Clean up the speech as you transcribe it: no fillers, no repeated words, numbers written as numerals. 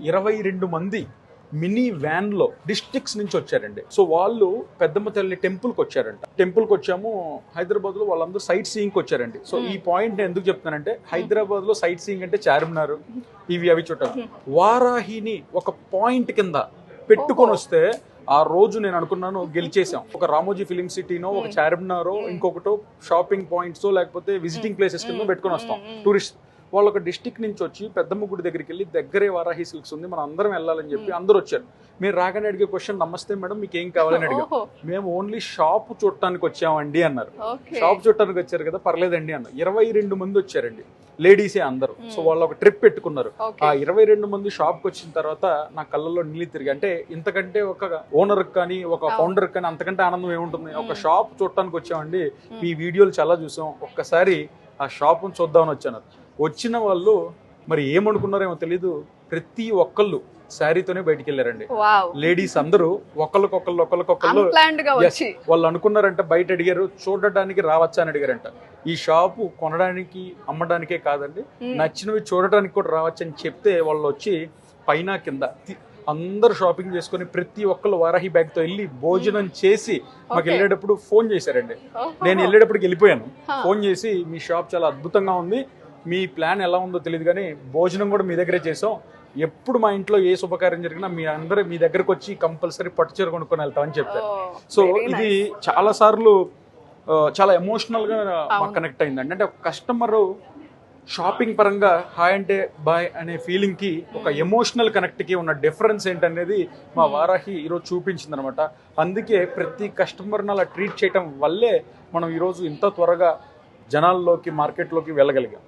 22 మంది mini van లో districts నుంచి వచ్చారండి. సో వాళ్ళు పెద్దమ్మ తల్లి టెంపుల్కి వచ్చారంట. టెంపుల్కి వచ్చాము హైదరాబాద్ లో, వాళ్ళందరూ సైట్ సీయింగ్ ఎందుకు వచ్చారండి. సో ఈ పాయింట్ ఎందుకు చెప్తానంటే, హైదరాబాద్ లో సైట్ సీయింగ్ అంటే చార్మినార్ అవి చూడాలి. వారాహిని ఒక పాయింట్ కింద పెట్టుకొని వస్తే ఆ రోజు నేను అనుకున్నాను గెలిచేసాం. ఒక రామోజీ ఫిలిం సిటీనో, ఒక చార్మినారో, ఇంకొకటో షాపింగ్ పాయింట్స్ లేకపోతే విజిటింగ్ ప్లేసెస్ కింద పెట్టుకొని వస్తాం. టూరిస్ట్ వాళ్ళు ఒక డిస్టిక్ నుంచి వచ్చి పెద్దమ్మ గుడి దగ్గరికి వెళ్ళి, దగ్గరే వారాహి సిల్క్స్ ఉంది, మనం అందరం వెళ్ళాలని చెప్పి అందరూ వచ్చారు. మీరు రాగానే అడిగే క్వశ్చన్, నమస్తే మేడం మీకు ఏం కావాలని అడిగాం. మేము ఓన్లీ షాప్ చూడటానికి వచ్చామండి అన్నారు. షాప్ చూడటానికి వచ్చారు కదా, పర్లేదండి అన్నారు. 22 మంది వచ్చారండి, లేడీసే అందరూ. సో వాళ్ళు ఒక ట్రిప్ పెట్టుకున్నారు. ఆ 22 మంది షాప్కి వచ్చిన తర్వాత నా కళ్ళల్లో నీళ్ళు తిరిగి, అంటే ఇంతకంటే ఒక ఓనర్ కానీ ఒక ఫౌండర్ కానీ అంతకంటే ఆనందం ఏముంటుంది. ఒక షాప్ చూడటానికి వచ్చామండి, మీ వీడియోలు చాలా చూసాం, ఒక్కసారి ఆ షాప్ను చూద్దామని వచ్చాను. వచ్చిన వాళ్ళు మరి ఏమనుకున్నారేమో తెలీదు, ప్రతి ఒక్కళ్ళు శారీతోనే బయటికి వెళ్ళారండి. లేడీస్ అందరూ ఒకళ్ళకొకళ్ళు వాళ్ళు అనుకున్నారంట, బయట అడిగారు చూడటానికి రావచ్చా అని అడిగారంట. ఈ షాపు కొనడానికి అమ్మడానికే కాదండి, నచ్చినవి చూడటానికి కూడా రావచ్చు అని చెప్తే వాళ్ళు వచ్చి పైన కింద అందరూ షాపింగ్ చేసుకుని ప్రతి ఒక్కళ్ళు వారాహి బ్యాగ్ తో వెళ్ళి భోజనం చేసి మాకు వెళ్ళేటప్పుడు ఫోన్ చేశారండి. నేను వెళ్ళేటప్పటికి వెళ్ళిపోయాను. ఫోన్ చేసి మీ షాప్ చాలా అద్భుతంగా ఉంది, మీ ప్లాన్ ఎలా ఉందో తెలియదు కానీ భోజనం కూడా మీ దగ్గరే చేసాం, ఎప్పుడు మా ఇంట్లో ఏ శుభకార్యం జరిగినా మీ దగ్గరకు వచ్చి కంపల్సరీ పట్టుచీర కొనుక్కొని వెళ్తామని చెప్పారు. సో ఇది చాలా సార్లు చాలా ఎమోషనల్ గా మాకు కనెక్ట్ అయిందండి. అంటే ఒక కస్టమర్ షాపింగ్ పరంగా హాయ్ అంటే బాయ్ అనే ఫీలింగ్ కి ఒక ఎమోషనల్ కనెక్ట్ కి ఉన్న డిఫరెన్స్ ఏంటనేది మా వారాహి ఈరోజు చూపించింది అనమాట. అందుకే ప్రతి కస్టమర్ని అలా ట్రీట్ చేయడం వల్లే మనం ఈరోజు ఇంత త్వరగా జనాల్లోకి మార్కెట్లోకి వెళ్ళగలిగాం.